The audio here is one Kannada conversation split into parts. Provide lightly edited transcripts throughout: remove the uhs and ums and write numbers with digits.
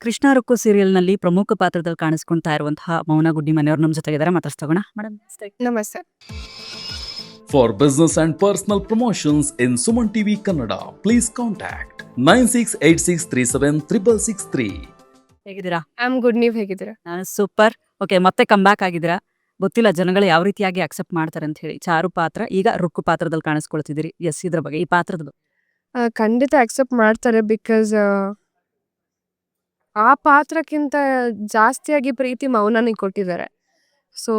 ಕೃಷ್ಣ ರೊಕ್ಕು ಸೀರಿಯಲ್‌ನಲ್ಲಿ ಪ್ರಮುಖ ಪಾತ್ರದಲ್ಲಿ ಕಾಣಿಸ್ಕೊಳ್ತಾ ಇರುವಂತಹ ಮೌನ ಗುಡ್ಡಿ ಮನೆಯವರು ನಮ್ಮ ಜೊತೆಗಿದ್ದಾರೆ. ಮಾತಾಡ್ಸ್ತಾಗೋಣ. ಮೇಡಮ್ ನಮಸ್ತೆ. ನಮಸ್ತೆ. For business and personal promotions in Suman TV Kannada, please contact 9686376663. ಹೇಗಿದ್ದೀರಾ? I am good. ನೀವ್ ಹೇಗಿದ್ದೀರಾ? ನಾನು ಸೂಪರ್. ಓಕೆ, ಮತ್ತೆ ಕಮ್‌ಬ್ಯಾಕ್ ಆಗಿದ್ದೀರಾ. ಗೊತ್ತಿಲ್ಲ ಜನಗಳು ಯಾವ ರೀತಿಯಾಗಿ ಅಕ್ಸೆಪ್ಟ್ ಮಾಡ್ತಾರೆ ಅಂತ ಹೇಳಿ. ಚಾರು ಪಾತ್ರ, ಈಗ ರುಕ್ಕು ಪಾತ್ರದಲ್ಲಿ ಕಾಣಿಸ್ಕೊಳ್ತಿದ್ದೀರಿ. ಎಸ್, ಇದ್ರ ಬಗ್ಗೆ, ಈ ಪಾತ್ರದ ಬಗ್ಗೆ. ಖಂಡಿತ ಅಕ್ಸೆಪ್ಟ್ ಮಾಡ್ತಾರೆ. ಬಿಕಾಸ್ ಆ ಪಾತ್ರಕ್ಕಿಂತ ಜಾಸ್ತಿಯಾಗಿ ಪ್ರೀತಿ ಮೌನನಿಗೆ ಕೊಟ್ಟಿದ್ದಾರೆ. ಸೊ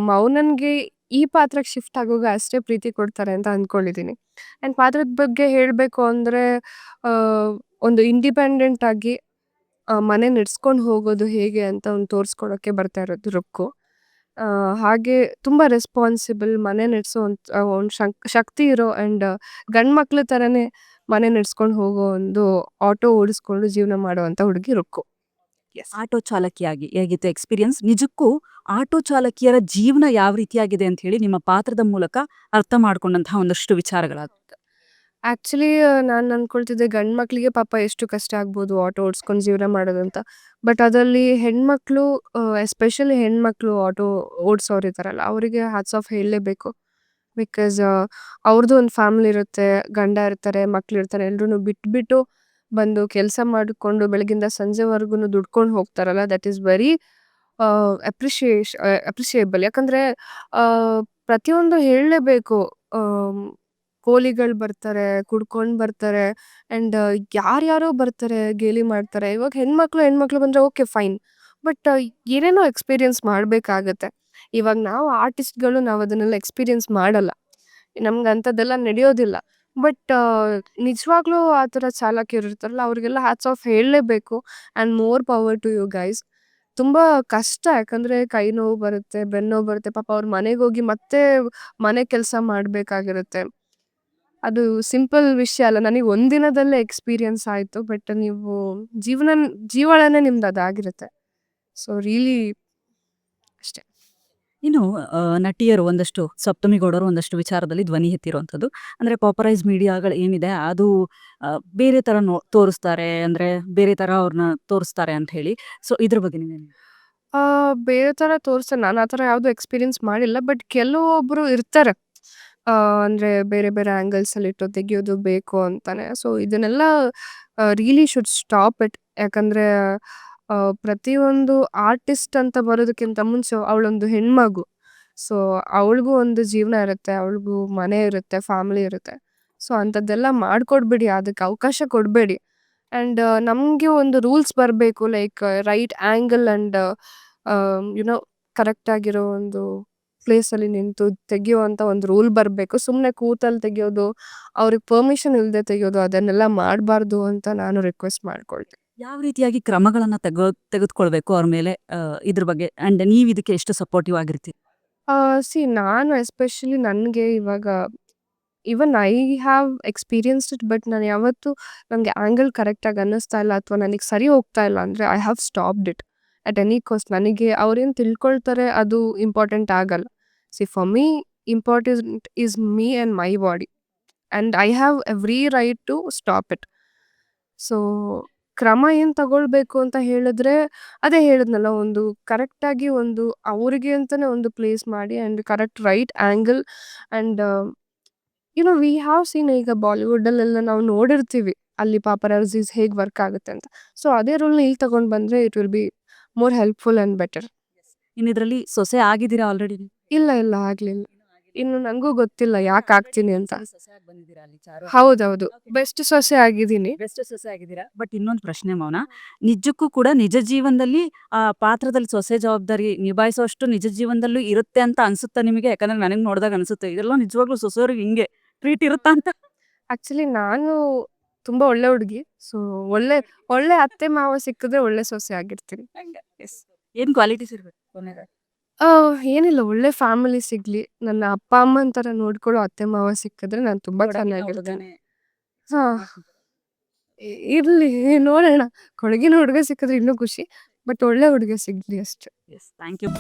ಮೌನನ್ಗೆ ಈ ಪಾತ್ರಕ್ಕೆ ಶಿಫ್ಟ್ ಆಗುವಾಗ ಅಷ್ಟೇ ಪ್ರೀತಿ ಕೊಡ್ತಾರೆ ಅಂತ ಅಂದ್ಕೊಂಡಿದ್ದೀನಿ. ಆ್ಯಂಡ್ ಪಾತ್ರದ ಬಗ್ಗೆ ಹೇಳಬೇಕು ಅಂದರೆ ಒಂದು ಇಂಡಿಪೆಂಡೆಂಟ್ ಆಗಿ ಮನೆ ನಡೆಸ್ಕೊಂಡು ಹೋಗೋದು ಹೇಗೆ ಅಂತ ಒಂದು ತೋರಿಸ್ಕೊಡೋಕ್ಕೆ ಬರ್ತಾ ಇರೋದು ರುಕ್ಕು. ಹಾಗೆ ತುಂಬ ರೆಸ್ಪಾನ್ಸಿಬಲ್, ಮನೆ ನಡೆಸೋ ಒಂದು ಶಕ್ತಿ ಇರೋ ಆ್ಯಂಡ್ ಗಂಡು ಮಕ್ಳ ಥರನೇ ಮನೆ ನಡೆಸ್ಕೊಂಡು ಹೋಗೋ ಒಂದು ಆಟೋ ಓಡಿಸ್ಕೊಂಡು ಜೀವನ ಮಾಡುವಂಥ ಹುಡುಗಿ ರುಕ್ಕು. ಎಸ್. ಆಟೋ ಚಾಲಕಿಯಾಗಿ ಹೇಗಿತ್ತು ಎಕ್ಸ್ಪೀರಿಯನ್ಸ್? ನಿಜಕ್ಕೂ ಆಟೋ ಚಾಲಕಿಯರ ಜೀವನ ಯಾವ ರೀತಿಯಾಗಿದೆ ಅಂತ ಹೇಳಿ ನಿಮ್ಮ ಪಾತ್ರದ ಮೂಲಕ ಅರ್ಥ ಮಾಡ್ಕೊಂಡಂತಹ ಒಂದಷ್ಟು ವಿಚಾರಗಳಾಗುತ್ತೆ. ಆ್ಯಕ್ಚುಲಿ ನಾನು ಅಂದ್ಕೊಳ್ತಿದ್ದೆ ಗಂಡು ಮಕ್ಕಳಿಗೆ ಪಾಪ ಎಷ್ಟು ಕಷ್ಟ ಆಗ್ಬೋದು ಆಟೋ ಓಡಿಸ್ಕೊಂಡು ಜೀವನ ಮಾಡೋದಂತ. ಬಟ್ ಅದರಲ್ಲಿ ಹೆಣ್ಮಕ್ಳು, ಎಸ್ಪೆಷಲಿ ಹೆಣ್ಮಕ್ಳು ಆಟೋ ಓಡಿಸೋರು ಇದ್ದಾರಲ್ಲ, ಅವರಿಗೆ ಹ್ಯಾಟ್ಸ್ ಆಫ್ ಹೇಳಲೇಬೇಕು. ಬಿಕಾಸ್ ಅವ್ರದ್ದು ಒಂದು ಫ್ಯಾಮಿಲಿ ಇರುತ್ತೆ, ಗಂಡ ಇರ್ತಾರೆ, ಮಕ್ಳು ಇರ್ತಾರೆ, ಎಲ್ರೂ ಬಿಟ್ಬಿಟ್ಟು ಬಂದು ಕೆಲಸ ಮಾಡಿಕೊಂಡು ಬೆಳಗಿಂದ ಸಂಜೆವರೆಗೂ ದುಡ್ಕೊಂಡು ಹೋಗ್ತಾರಲ್ಲ. That is very appreciable. ಯಾಕಂದರೆ ಪ್ರತಿಯೊಂದು ಹೇಳಲೇಬೇಕು. ಕೋಲಿಗಳು ಬರ್ತಾರೆ, ಕುಡ್ಕೊಂಡು ಬರ್ತಾರೆ, ಆ್ಯಂಡ್ ಯಾರ್ಯಾರೋ ಬರ್ತಾರೆ, ಗೇಲಿ ಮಾಡ್ತಾರೆ. ಇವಾಗ ಹೆಣ್ಮಕ್ಳು ಬಂದರೆ ಓಕೆ ಫೈನ್. ಬಟ್ ಏನೇನೋ ಎಕ್ಸ್ಪೀರಿಯನ್ಸ್ ಮಾಡಬೇಕಾಗತ್ತೆ. ಇವಾಗ ನಾವು ಆರ್ಟಿಸ್ಟ್ಗಳು ನಾವು ಅದನ್ನೆಲ್ಲ ಎಕ್ಸ್ಪೀರಿಯನ್ಸ್ ಮಾಡಲ್ಲ, ನಮ್ಗೆ ಅಂಥದ್ದೆಲ್ಲ ನಡೆಯೋದಿಲ್ಲ. ಬಟ್ ನಿಜವಾಗ್ಲೂ ಆ ಥರ ಚಾಲಕಿಯರು ಇರ್ತಾರಲ್ಲ, ಅವ್ರಿಗೆಲ್ಲ ಹ್ಯಾಟ್ಸ್ ಆಫ್ ಹೇಳಲೇಬೇಕು. And more power to you guys. ತುಂಬ ಕಷ್ಟ, ಯಾಕಂದರೆ ಕೈ ನೋವು ಬರುತ್ತೆ, ಬೆನ್ನೋವು ಬರುತ್ತೆ. ಪಾಪ ಅವ್ರ ಮನೆಗೆ ಹೋಗಿ ಮತ್ತೆ ಮನೆ ಕೆಲಸ ಮಾಡಬೇಕಾಗಿರುತ್ತೆ. ಅದು ಸಿಂಪಲ್ ವಿಷಯ ಅಲ್ಲ. ನನಗೆ ಒಂದಿನದಲ್ಲೇ ಎಕ್ಸ್ಪೀರಿಯನ್ಸ್ ಆಯಿತು. ಬಟ್ ನೀವು ಜೀವನನೇ ನಿಮ್ದು ಅದಾಗಿರುತ್ತೆ. ಸೊ ರಿಯಲಿ ಅಷ್ಟೇ. ಇನ್ನು ನಟಿಯರು ಒಂದಷ್ಟು, ಸಪ್ತಮಿ ಗೌಡರು ಒಂದಷ್ಟು ವಿಚಾರದಲ್ಲಿ ಧ್ವನಿ ಎತ್ತಿರುವಂಥದ್ದು. ಅಂದರೆ ಪಾಪರೈಸ್ ಮೀಡಿಯಾಗಳು ಏನಿದೆ ಅದು ಬೇರೆ ಥರ ತೋರಿಸ್ತಾರೆ, ಅಂದರೆ ಬೇರೆ ಥರ ಅವ್ರನ್ನ ತೋರಿಸ್ತಾರೆ ಅಂತ ಹೇಳಿ. ಸೊ ಇದ್ರ ಬಗ್ಗೆ ನೀವೇನು? ಬೇರೆ ಥರ ತೋರಿಸ್ತಾರೆ. ನಾನು ಆ ಥರ ಯಾವುದೂ ಎಕ್ಸ್ಪೀರಿಯನ್ಸ್ ಮಾಡಿಲ್ಲ. ಬಟ್ ಕೆಲವೊಬ್ಬರು ಇರ್ತಾರೆ, ಅಂದರೆ ಬೇರೆ ಬೇರೆ ಆ್ಯಂಗಲ್ಸಲ್ಲಿ ಇಟ್ಟು ತೆಗಿಯೋದು ಬೇಕು ಅಂತಾನೆ. ಸೊ ಇದನ್ನೆಲ್ಲ ರಿಯಲಿ ಶುಡ್ ಸ್ಟಾಪ್ ಇಟ್. ಯಾಕಂದರೆ ಪ್ರತಿಯೊಂದು ಆರ್ಟಿಸ್ಟ್ ಅಂತ ಬರೋದಕ್ಕಿಂತ ಮುಂಚೆ ಅವಳೊಂದು ಹೆಣ್ಮಗು. ಸೊ ಅವಳಿಗೂ ಒಂದು ಜೀವನ ಇರುತ್ತೆ, ಅವಳಿಗೂ ಮನೆ ಇರುತ್ತೆ, ಫ್ಯಾಮಿಲಿ ಇರುತ್ತೆ. ಸೊ ಅಂಥದ್ದೆಲ್ಲ ಮಾಡಿಕೊಡ್ಬೇಡಿ, ಅದಕ್ಕೆ ಅವಕಾಶ ಕೊಡಬೇಡಿ. ಆ್ಯಂಡ್ ನಮಗೆ ಒಂದು ರೂಲ್ಸ್ ಬರಬೇಕು, like right angle and you know ಕರೆಕ್ಟಾಗಿರೋ ಒಂದು ಪ್ಲೇಸಲ್ಲಿ ನಿಂತು ತೆಗಿಯುವಂಥ ಒಂದು ರೂಲ್ ಬರಬೇಕು. ಸುಮ್ಮನೆ ಕೂತಲ್ಲಿ ತೆಗಿಯೋದು, ಅವ್ರಿಗೆ ಪರ್ಮಿಷನ್ ಇಲ್ಲದೆ ತೆಗಿಯೋದು, ಅದನ್ನೆಲ್ಲ ಮಾಡಬಾರ್ದು ಅಂತ ನಾನು ರಿಕ್ವೆಸ್ಟ್ ಮಾಡ್ಕೊಳ್ತೀನಿ. ಯಾವ ರೀತಿಯಾಗಿ ಕ್ರಮಗಳನ್ನು ತೆಗೆದುಕೊಳ್ಬೇಕು ಅವ್ರ ಮೇಲೆ, ಇದ್ರ ಬಗ್ಗೆ? ಆ್ಯಂಡ್ ನೀವು ಇದಕ್ಕೆ ಎಷ್ಟು ಸಪೋರ್ಟಿವ್ ಆಗಿರ್ತೀರಿ? ನಾನು ಎಸ್ಪೆಷಲಿ ನನಗೆ ಇವಾಗ even I have experienced it. But ನಾನು ಯಾವತ್ತೂ ನನಗೆ ಆ್ಯಂಗಲ್ ಕರೆಕ್ಟಾಗಿ ಅನ್ನಿಸ್ತಾ ಇಲ್ಲ ಅಥವಾ ನನಗೆ ಸರಿ ಹೋಗ್ತಾ ಇಲ್ಲ ಅಂದರೆ I have stopped it at any cost. ನನಗೆ ಅವ್ರೇನು ತಿಳ್ಕೊಳ್ತಾರೆ ಅದು ಇಂಪಾರ್ಟೆಂಟ್ ಆಗಲ್ಲ. For me important is me and my body, and I have every right to stop it. So ಕ್ರಮ ಏನು ತಗೊಳ್ಬೇಕು ಅಂತ ಹೇಳಿದ್ರೆ, ಅದೇ ಹೇಳಿದ್ನಲ್ಲ, ಒಂದು ಕರೆಕ್ಟಾಗಿ ಒಂದು ಅವರಿಗೆ ಅಂತಲೇ ಒಂದು ಪ್ಲೇಸ್ ಮಾಡಿ and correct right angle and we have seen. ಈಗ ಬಾಲಿವುಡ್ಡಲ್ಲೆಲ್ಲ ನಾವು ನೋಡಿರ್ತೀವಿ ಅಲ್ಲಿ ಪಾಪರಾಝೀಸ್ ಹೇಗೆ ವರ್ಕ್ ಆಗುತ್ತೆ ಅಂತ. ಸೊ ಅದೇ ರೂಲ್ನ ಇಲ್ಲಿ ತಗೊಂಡು ಬಂದರೆ it will be more helpful and better. ಇನ್ನು ಇದರಲ್ಲಿ ಸೊಸೆ ಆಗಿದ್ದೀರಾ ಆಲ್ರೆಡಿ? ಇಲ್ಲ ಆಗಲಿಲ್ಲ. ಇನ್ನು ನನಗೂ ಗೊತ್ತಿಲ್ಲ ಯಾಕೆ ಆಗ್ತೀನಿ ಅಂತ. ಸೊಸೆಯಾಗಿ ಬಂದಿದ್ದೀರಾ ಅಲ್ಲಿ ಚಾರು? ಹೌದೌದು, ಬೆಸ್ಟ್ ಸೊಸೆ ಆಗಿದ್ದೀನಿ. ಬೆಸ್ಟ್ ಸೊಸೆ ಆಗಿದ್ದೀರಾ. ಬಟ್ ಇನ್ನೊಂದು ಪ್ರಶ್ನೆ ಮೌನ, ನಿಜಕ್ಕೂ ಕೂಡ ನಿಜ ಜೀವನದಲ್ಲಿ ಆ ಪಾತ್ರದಲ್ಲಿ ಸೊಸೆ ಜವಾಬ್ದಾರಿ ನಿಭಾಯಿಸೋಷ್ಟು ನಿಜ ಜೀವನದಲ್ಲೂ ಇರುತ್ತೆ ಅಂತ ಅನ್ಸುತ್ತಾ ನಿಮಗೆ? ಯಾಕಂದ್ರೆ ನನಗೆ ನೋಡಿದಾಗ ಅನ್ಸುತ್ತೆ ಇದೆಲ್ಲ ನಿಜವಾಗ್ಲೂ ಸೊಸೆಯವ್ರಿಗೆ ಹಿಂಗೆ ಟ್ರೀಟ್ ಇರುತ್ತಾ ಅಂತ. ಆ್ಯಕ್ಚುಲಿ ನಾನು ತುಂಬ ಒಳ್ಳೆ ಹುಡುಗಿ. ಸೊ ಒಳ್ಳೆ ಅತ್ತೆ ಮಾವ ಸಿಕ್ಕಿದ್ರೆ ಒಳ್ಳೆ ಸೊಸೆ ಆಗಿರ್ತೀನಿ. ಎಸ್. ಏನು ಕ್ವಾಲಿಟೀಸ್ ಇರ್ಬೇಕು ಕೊನೆಗೆ? ಏನಿಲ್ಲ, ಒಳ್ಳೆ ಫ್ಯಾಮಿಲಿ ಸಿಗ್ಲಿ, ನನ್ನ ಅಪ್ಪ ಅಮ್ಮನ ಥರ ನೋಡ್ಕೊಳ್ಳೋ ಅತ್ತೆ ಮಾವ ಸಿಕ್ಕಿದ್ರೆ ನಾನು ತುಂಬ ಚೆನ್ನಾಗಿರ್ತೀನಿ. ಹಾಂ, ಇರಲಿ, ನೋಡೋಣ. ಕೊಡಗಿನ ಹುಡುಗ ಸಿಕ್ಕಿದ್ರೆ ಇನ್ನೂ ಖುಷಿ. ಬಟ್ ಒಳ್ಳೆ ಹುಡುಗ ಸಿಗಲಿ ಅಷ್ಟೆ. Yes, thank you.